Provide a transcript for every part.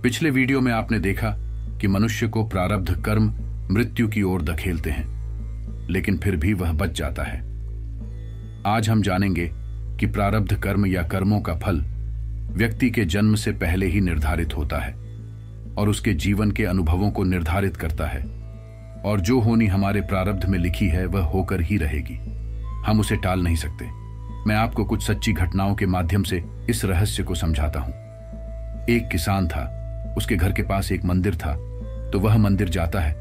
पिछले वीडियो में आपने देखा कि मनुष्य को प्रारब्ध कर्म मृत्यु की ओर धकेलते हैं, लेकिन फिर भी वह बच जाता है। आज हम जानेंगे कि प्रारब्ध कर्म या कर्मों का फल व्यक्ति के जन्म से पहले ही निर्धारित होता है और उसके जीवन के अनुभवों को निर्धारित करता है, और जो होनी हमारे प्रारब्ध में लिखी है वह होकर ही रहेगी। हम उसे टाल नहीं सकते। मैं आपको कुछ सच्ची घटनाओं के माध्यम से इस रहस्य को समझाता हूं। एक किसान था, उसके घर के पास एक मंदिर था। तो वह मंदिर जाता है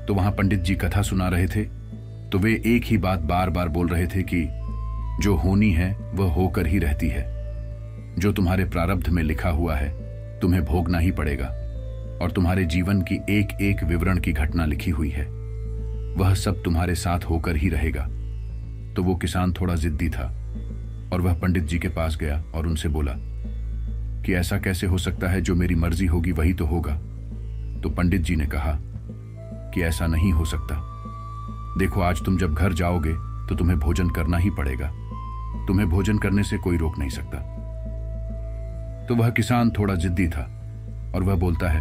तो वहां पंडित जी कथा सुना रहे थे। तो वे एक ही बात बार बार बोल रहे थे कि जो होनी है वह होकर ही रहती है। जो तुम्हारे प्रारब्ध में लिखा हुआ है तुम्हें भोगना ही पड़ेगा, और तुम्हारे जीवन की एक एक विवरण की घटना लिखी हुई है, वह सब तुम्हारे साथ होकर ही रहेगा। तो वो किसान थोड़ा जिद्दी था और वह पंडित जी के पास गया और उनसे बोला कि ऐसा कैसे हो सकता है, जो मेरी मर्जी होगी वही तो होगा। तो पंडित जी ने कहा कि ऐसा नहीं हो सकता। देखो, आज तुम जब घर जाओगे तो तुम्हें भोजन करना ही पड़ेगा। तुम्हें भोजन करने से कोई रोक नहीं सकता। तो वह किसान थोड़ा जिद्दी था और वह बोलता है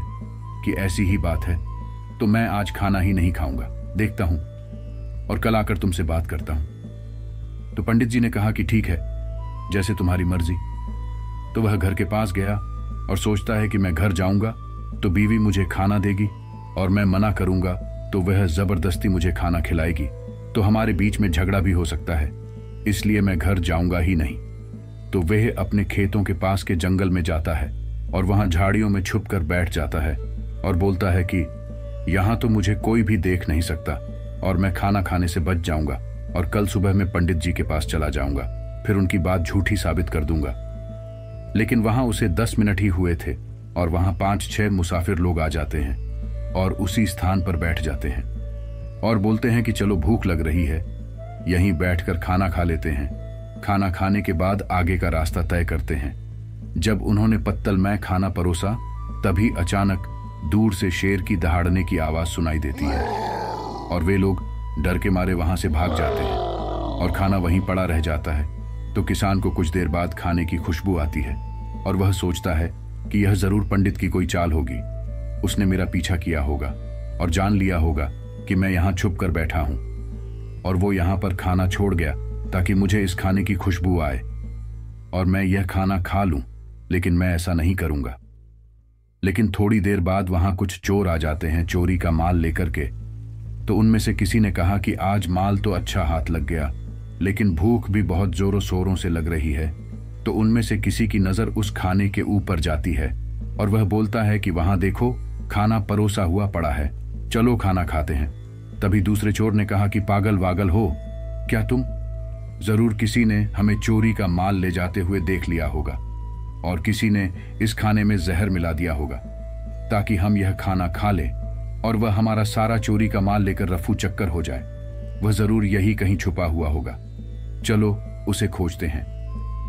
कि ऐसी ही बात है तो मैं आज खाना ही नहीं खाऊंगा, देखता हूं और कल आकर तुमसे बात करता हूं। तो पंडित जी ने कहा कि ठीक है, जैसे तुम्हारी मर्जी। तो वह घर के पास गया और सोचता है कि मैं घर जाऊंगा तो बीवी मुझे खाना देगी, और मैं मना करूंगा तो वह जबरदस्ती मुझे खाना खिलाएगी, तो हमारे बीच में झगड़ा भी हो सकता है, इसलिए मैं घर जाऊंगा ही नहीं। तो वह अपने खेतों के पास के जंगल में जाता है और वहां झाड़ियों में छुपकर बैठ जाता है और बोलता है कि यहां तो मुझे कोई भी देख नहीं सकता और मैं खाना खाने से बच जाऊंगा, और कल सुबह मैं पंडित जी के पास चला जाऊंगा, फिर उनकी बात झूठी साबित कर दूंगा। लेकिन वहां उसे 10 मिनट ही हुए थे और वहां 5-6 मुसाफिर लोग आ जाते हैं और उसी स्थान पर बैठ जाते हैं और बोलते हैं कि चलो भूख लग रही है, यहीं बैठकर खाना खा लेते हैं। खाना खाने के बाद आगे का रास्ता तय करते हैं। जब उन्होंने पत्तल में खाना परोसा, तभी अचानक दूर से शेर की दहाड़ने की आवाज सुनाई देती है और वे लोग डर के मारे वहां से भाग जाते हैं और खाना वहीं पड़ा रह जाता है। तो किसान को कुछ देर बाद खाने की खुशबू आती है और वह सोचता है कि यह जरूर पंडित की कोई चाल होगी। उसने मेरा पीछा किया होगा और जान लिया होगा कि मैं यहाँ छुप कर बैठा हूं, और वो यहाँ पर खाना छोड़ गया ताकि मुझे इस खाने की खुशबू आए और मैं यह खाना खा लूं, लेकिन मैं ऐसा नहीं करूंगा। लेकिन थोड़ी देर बाद वहां कुछ चोर आ जाते हैं चोरी का माल लेकर के। तो उनमें से किसी ने कहा कि आज माल तो अच्छा हाथ लग गया, लेकिन भूख भी बहुत जोरों शोरों से लग रही है। तो उनमें से किसी की नजर उस खाने के ऊपर जाती है और वह बोलता है कि वहां देखो, खाना परोसा हुआ पड़ा है, चलो खाना खाते हैं। तभी दूसरे चोर ने कहा कि पागल वागल हो क्या तुम? जरूर किसी ने हमें चोरी का माल ले जाते हुए देख लिया होगा और किसी ने इस खाने में जहर मिला दिया होगा ताकि हम यह खाना खा लें और वह हमारा सारा चोरी का माल लेकर रफू चक्कर हो जाए। वह जरूर यही कहीं छुपा हुआ होगा, चलो उसे खोजते हैं।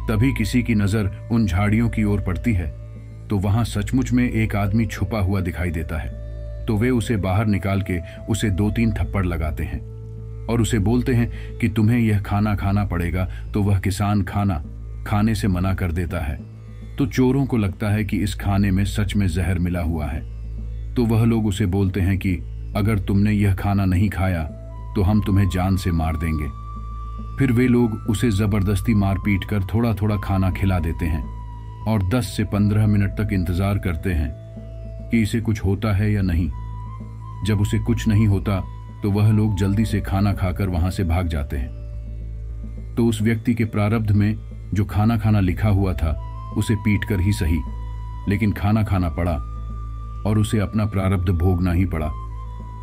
तभी किसी की नजर उन झाड़ियों की ओर पड़ती है तो वहां सचमुच में एक आदमी छुपा हुआ दिखाई देता है। तो वे उसे बाहर निकाल के उसे 2-3 थप्पड़ लगाते हैं और उसे बोलते हैं कि तुम्हें यह खाना खाना पड़ेगा। तो वह किसान खाना खाने से मना कर देता है। तो चोरों को लगता है कि इस खाने में सच में जहर मिला हुआ है। तो वह लोग उसे बोलते हैं कि अगर तुमने यह खाना नहीं खाया तो हम तुम्हें जान से मार देंगे। फिर वे लोग उसे जबरदस्ती मार पीट कर थोड़ा थोड़ा खाना खिला देते हैं और 10 से 15 मिनट तक इंतजार करते हैं कि इसे कुछ होता है या नहीं। जब उसे कुछ नहीं होता तो वह लोग जल्दी से खाना खाकर वहां से भाग जाते हैं। तो उस व्यक्ति के प्रारब्ध में जो खाना खाना लिखा हुआ था उसे पीट कर ही सही, लेकिन खाना खाना पड़ा और उसे अपना प्रारब्ध भोगना ही पड़ा।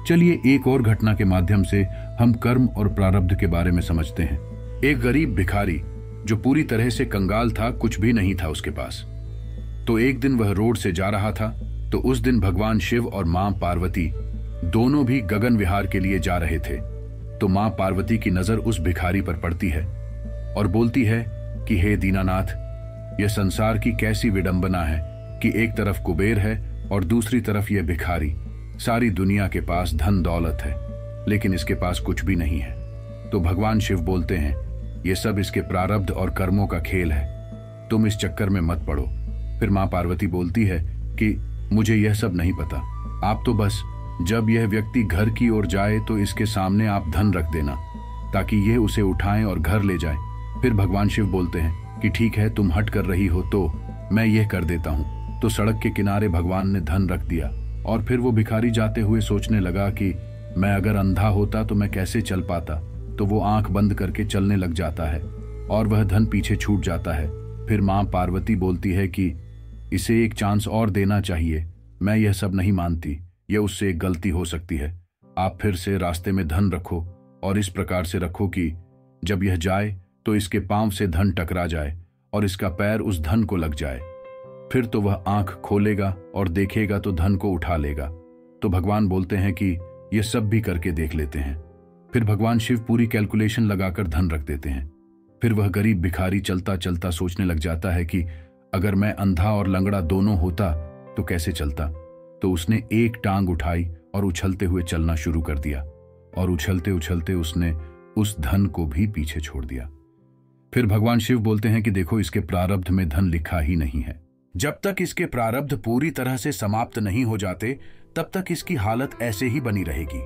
चलिए एक और घटना के माध्यम से हम कर्म और प्रारब्ध के बारे में समझते हैं। एक गरीब भिखारी जो पूरी तरह से कंगाल था, कुछ भी नहीं था उसके पास। तो एक दिन वह रोड से जा रहा था। तो उस दिन भगवान शिव और मां पार्वती दोनों भी गगन विहार के लिए जा रहे थे। तो मां पार्वती की नजर उस भिखारी पर पड़ती है और बोलती है कि हे दीनानाथ, यह संसार की कैसी विडंबना है कि एक तरफ कुबेर है और दूसरी तरफ यह भिखारी। सारी दुनिया के पास धन दौलत है, लेकिन इसके पास कुछ भी नहीं है। तो भगवान शिव बोलते हैं, यह सब इसके प्रारब्ध और कर्मों का खेल है, तुम इस चक्कर में मत पड़ो। फिर मां पार्वती बोलती है कि मुझे यह सब नहीं पता। आप तो बस जब यह व्यक्ति घर की ओर जाए तो इसके सामने आप धन रख देना ताकि यह उसे उठाएं और घर ले जाए। फिर भगवान शिव बोलते हैं कि ठीक है, तुम हट कर रही हो तो मैं यह कर देता हूँ। तो सड़क के किनारे भगवान ने धन रख दिया और फिर वो भिखारी जाते हुए सोचने लगा कि मैं अगर अंधा होता तो मैं कैसे चल पाता। तो वो आंख बंद करके चलने लग जाता है और वह धन पीछे छूट जाता है। फिर माँ पार्वती बोलती है कि इसे एक चांस और देना चाहिए, मैं यह सब नहीं मानती, यह उससे एक गलती हो सकती है। आप फिर से रास्ते में धन रखो और इस प्रकार से रखो कि जब यह जाए तो इसके पांव से धन टकरा जाए और इसका पैर उस धन को लग जाए। फिर तो वह आंख खोलेगा और देखेगा तो धन को उठा लेगा। तो भगवान बोलते हैं कि यह सब भी करके देख लेते हैं। फिर भगवान शिव पूरी कैलकुलेशन लगाकर धन रख देते हैं। फिर वह गरीब भिखारी चलता चलता सोचने लग जाता है कि अगर मैं अंधा और लंगड़ा दोनों होता तो कैसे चलता। तो उसने एक टांग उठाई और उछलते हुए चलना शुरू कर दिया और उछलते उछलते उसने उस धन को भी पीछे छोड़ दिया। फिर भगवान शिव बोलते हैं कि देखो, इसके प्रारब्ध में धन लिखा ही नहीं है। जब तक इसके प्रारब्ध पूरी तरह से समाप्त नहीं हो जाते तब तक इसकी हालत ऐसे ही बनी रहेगी।